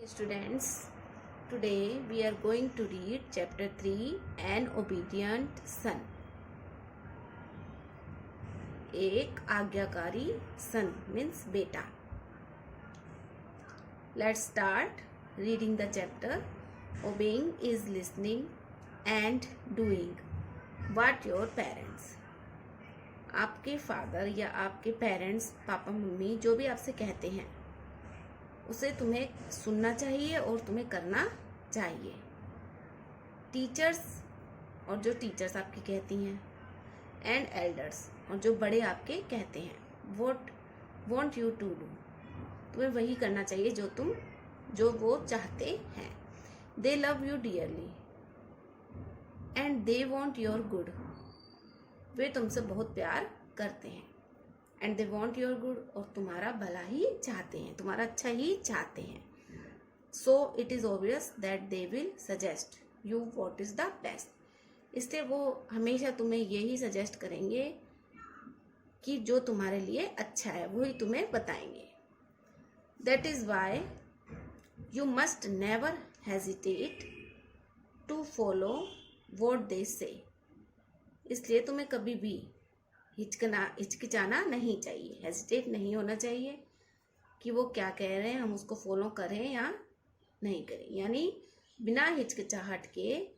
Students, today we are going to read chapter 3 An Obedient Son. एक आज्ञाकारी son means बेटा. Let's start reading the chapter. Obeying is listening and doing what your parents. आपके father या आपके parents, papa mummy जो भी आपसे कहते हैं उसे तुम्हें सुनना चाहिए और तुम्हें करना चाहिए. टीचर्स और जो टीचर्स आपकी कहती हैं, एंड एल्डर्स और जो बड़े आपके कहते हैं, what want you to do, तुम्हें वही करना चाहिए जो वो चाहते हैं. They love you dearly and they want your good, वे तुमसे बहुत प्यार करते हैं. And they want your good, और तुम्हारा भला ही चाहते हैं, तुम्हारा अच्छा ही चाहते हैं. So it is obvious that they will suggest you what is the best, इसलिए वो हमेशा तुम्हें यही सजेस्ट करेंगे कि जो तुम्हारे लिए अच्छा है वही तुम्हें बताएंगे. That is why you must never hesitate to follow what they say, इसलिए तुम्हें कभी भी हिचकिचाना नहीं चाहिए, हेजिटेट नहीं होना चाहिए कि वो क्या कह रहे हैं हम उसको फॉलो करें या नहीं करें. यानी बिना हिचकिचाहट के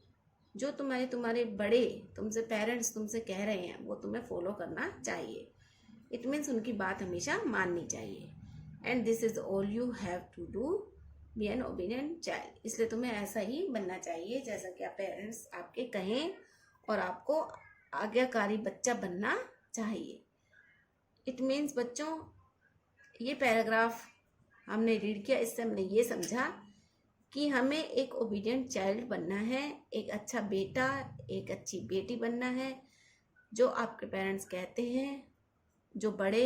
जो तुम्हारे बड़े तुमसे पेरेंट्स तुमसे कह रहे हैं वो तुम्हें फॉलो करना चाहिए. इट मीन्स उनकी बात हमेशा माननी चाहिए. And this is all you have to do, be an obedient child, इसलिए तुम्हें ऐसा ही बनना चाहिए जैसा कि आप पेरेंट्स आपके कहें और आपको आज्ञाकारी बच्चा बनना चाहिए. इट मीन्स बच्चों, ये पैराग्राफ हमने रीड किया, इससे हमने ये समझा कि हमें एक ओबीडिएंट चाइल्ड बनना है, एक अच्छा बेटा एक अच्छी बेटी बनना है. जो आपके पेरेंट्स कहते हैं, जो बड़े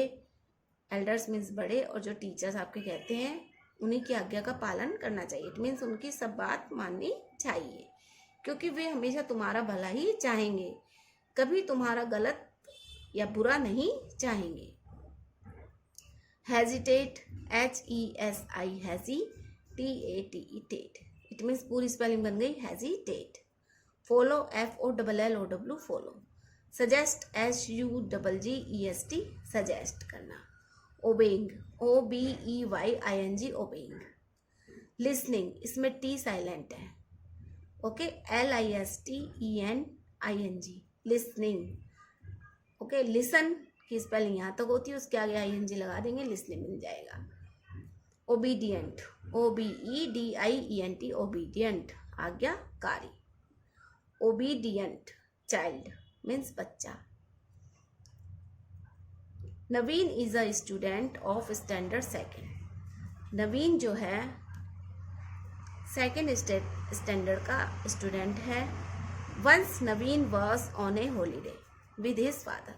एल्डर्स मीन्स बड़े और जो टीचर्स आपके कहते हैं उन्हीं की आज्ञा का पालन करना चाहिए. इट मीन्स उनकी सब बात माननी चाहिए क्योंकि वे हमेशा तुम्हारा भला ही चाहेंगे, कभी तुम्हारा गलत या बुरा नहीं चाहेंगे. Hesitate, HESI हैजी, TATE TET, it means पूरी स्पेलिंग बन गई hesitate. Follow, FOLLOW follow. Suggest, SUGGEST suggest करना. Obeying, OBEYING obeying. लिसनिंग, इसमें T साइलेंट है, okay. LISTENING listening, okay. Listen की स्पेलिंग यहाँ तक होती है, उसके आगे ING लगा देंगे, लिसनिंग मिल जाएगा. ओबीडियंट, OBEDIENT ओबीडियंट आज्ञाकारी. ओबीडियंट चाइल्ड मीन्स बच्चा. Navin is a student of standard second. Navin जो है सेकेंड स्टैंडर्ड का स्टूडेंट है. Once Navin was on a holiday with his father.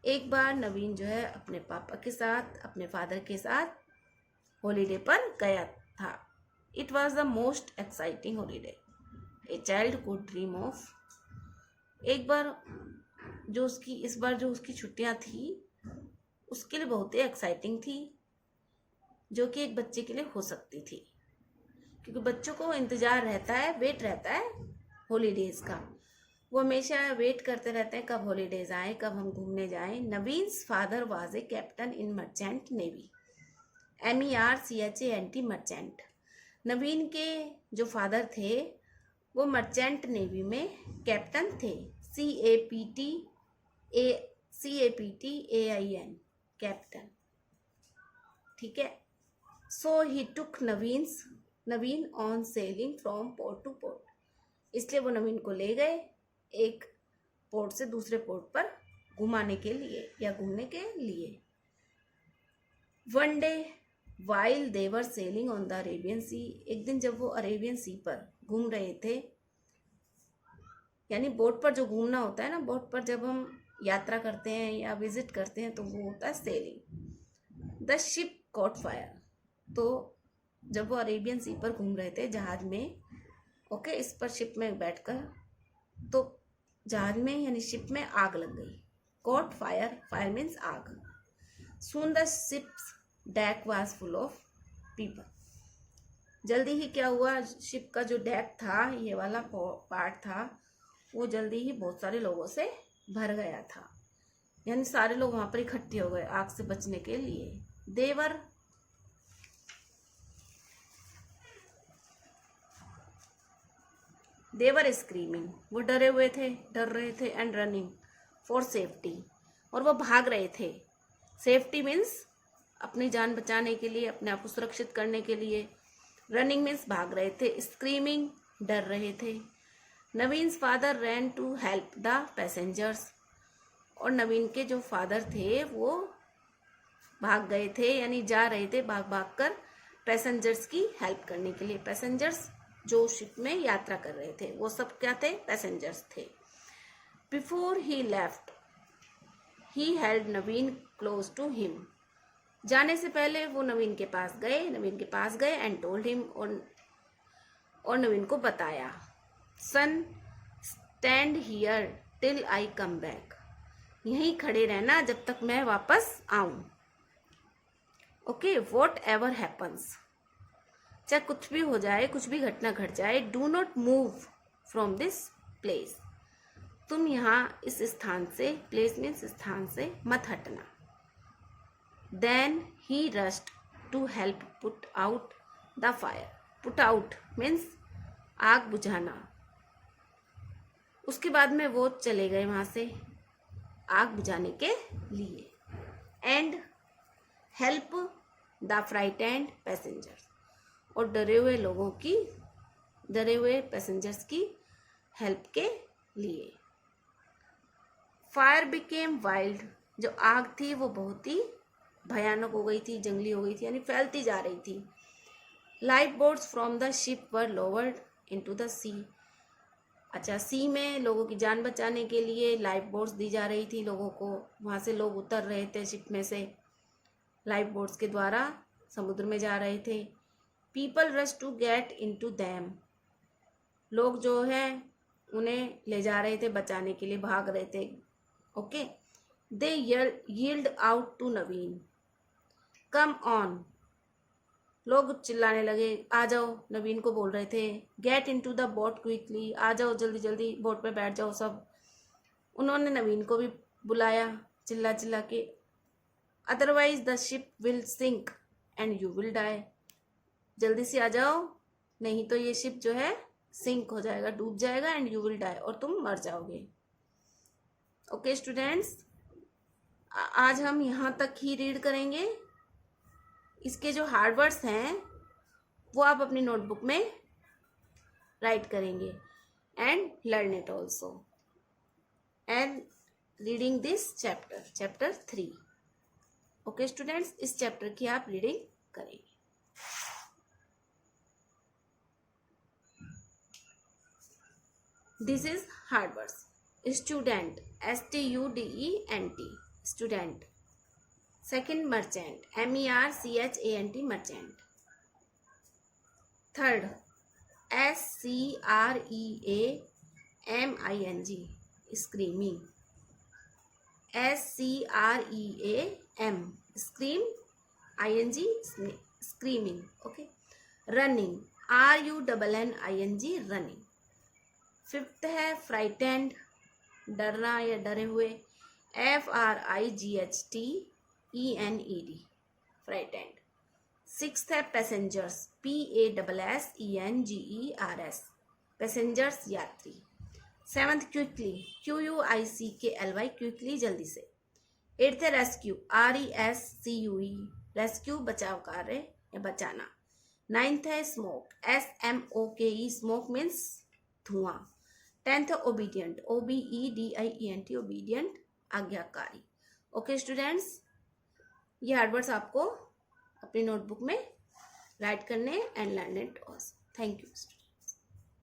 एक बार नवीन जो है अपने पापा के साथ, अपने फादर के साथ हॉलीडे पर गया था. It was the most exciting holiday a child could dream of. एक बार इस बार जो उसकी छुट्टियां थी उसके लिए बहुत ही एक्साइटिंग थी, जो कि एक बच्चे के लिए हो सकती थी, क्योंकि बच्चों को इंतज़ार रहता है, वेट रहता है हॉलीडेज़ का. वो हमेशा वेट करते रहते हैं कब हॉलीडेज़ आए, कब हम घूमने जाएं. Navin's father was a captain in merchant navy. MERCHANT merchant. Navin के जो फादर थे वो मर्चेंट नेवी में कैप्टन थे. CAPTAIN कैप्टन, ठीक है. So he took Navin on sailing from port to port. इसलिए वो नवीन को ले गए एक पोर्ट से दूसरे पोर्ट पर घुमाने के लिए या घूमने के लिए. One day while they were sailing on the Arabian sea. एक दिन जब वो अरेबियन सी पर घूम रहे थे, यानी बोट पर जो घूमना होता है ना, बोट पर जब हम यात्रा करते हैं या विजिट करते हैं तो वो होता है selling. The ship cot fire. तो जब वो अरेबियन सी पर घूम रहे थे जहाज में, ओके, इस पर शिप में बैठकर, तो जहाज में यानी शिप में आग लग गई. कॉट फायर, फायर मीन्स आग. Soon the ships deck was full of people. जल्दी ही क्या हुआ, शिप का जो डेक था, ये वाला पार्ट था, वो जल्दी ही बहुत सारे लोगों से भर गया था, यानी सारे लोग वहां पर इकट्ठे हो गए आग से बचने के लिए। देवर स्क्रीमिंग, वो डर रहे थे एंड रनिंग फॉर सेफ्टी, और वो भाग रहे थे। सेफ्टी मीन्स अपनी जान बचाने के लिए, अपने आप को सुरक्षित करने के लिए। रनिंग मीन्स भाग रहे थे। स्क्रीमिंग डर रहे थे। Navin's father ran to help the passengers, और नवीन के जो फादर थे वो भाग गए थे, यानी जा रहे थे भाग भाग कर पैसेंजर्स की हेल्प करने के लिए। पैसेंजर्स जो शिप में यात्रा कर रहे थे वो सब क्या थे, पैसेंजर्स थे। Before he left he held Naveen close to him, जाने से पहले वो नवीन के पास गए एंड टोल्ड हिम, और नवीन को बताया। Son stand here till I come back, यहीं खड़े रहना जब तक मैं वापस आऊं। ओके, वॉट एवर हैपन्स, चाहे कुछ भी हो जाए, कुछ भी घटना घट जाए, do not move from this place, तुम यहाँ इस स्थान से, प्लेस मीन्स स्थान से मत हटना। Then he rushed to help put out the fire. Put out means आग बुझाना। उसके बाद में वो चले गए वहां से आग बुझाने के लिए। And help the frightened passengers, और डरे हुए पैसेंजर्स की हेल्प के लिए। फायर बिकेम वाइल्ड, जो आग थी वो बहुत ही भयानक हो गई थी, जंगली हो गई थी, यानी फैलती जा रही थी। Life boats from the ship were lowered into the sea, अच्छा, सी में लोगों की जान बचाने के लिए लाइफ बोट्स दी जा रही थी लोगों को, वहां से लोग उतर रहे थे शिप में से, लाइफ बोट्स के द्वारा समुद्र में जा रहे थे। People rush to get into them, लोग जो है उन्हें ले जा रहे थे, बचाने के लिए भाग रहे थे। Okay, they yelled out to Naveen, come on, लोग चिल्लाने लगे, आ जाओ, नवीन को बोल रहे थे। Get into the boat quickly, आ जाओ जल्दी जल्दी बोट पे बैठ जाओ सब। उन्होंने नवीन को भी बुलाया चिल्ला चिल्ला के। Otherwise the ship will sink and you will die, जल्दी से आ जाओ, नहीं तो ये शिप जो है सिंक हो जाएगा, डूब जाएगा, एंड यू विल डाई, और तुम मर जाओगे। ओके स्टूडेंट्स, आज हम यहाँ तक ही रीड करेंगे। इसके जो हार्ड वर्ड्स हैं वो आप अपनी नोटबुक में राइट करेंगे and learn it also and reading this chapter 3। Okay students, इस चैप्टर की आप रीडिंग करेंगे। This is hard words. Student, STUDENT, student. Second, merchant, MERCHANT, merchant. Third, SCREAMING, screaming, SCREAM, scream, ING, screaming. Okay, running, RUNNING, running. Fifth है frightened, डरना या डरे हुए, FRIGHTENED, frightened. Sixth है पैसेंजर्स, PASSENGERS, पैसेंजर्स, यात्री। Seventh quickly, QUICKLY, quickly, जल्दी से। Eighth है रेस्क्यू, RESCUE, रेस्क्यू, बचाव कार्य या बचाना। नाइन्थ है स्मोक, SMOKE, स्मोक मीन्स धुआं। टेंथ है ओबीडियंट, OBEDIENT, ओबीडियंट, आज्ञाकारी। ओके स्टूडेंट्स, ये हार्ड वर्ड्स आपको अपनी नोटबुक में राइट करने and learn it also. Thank you student.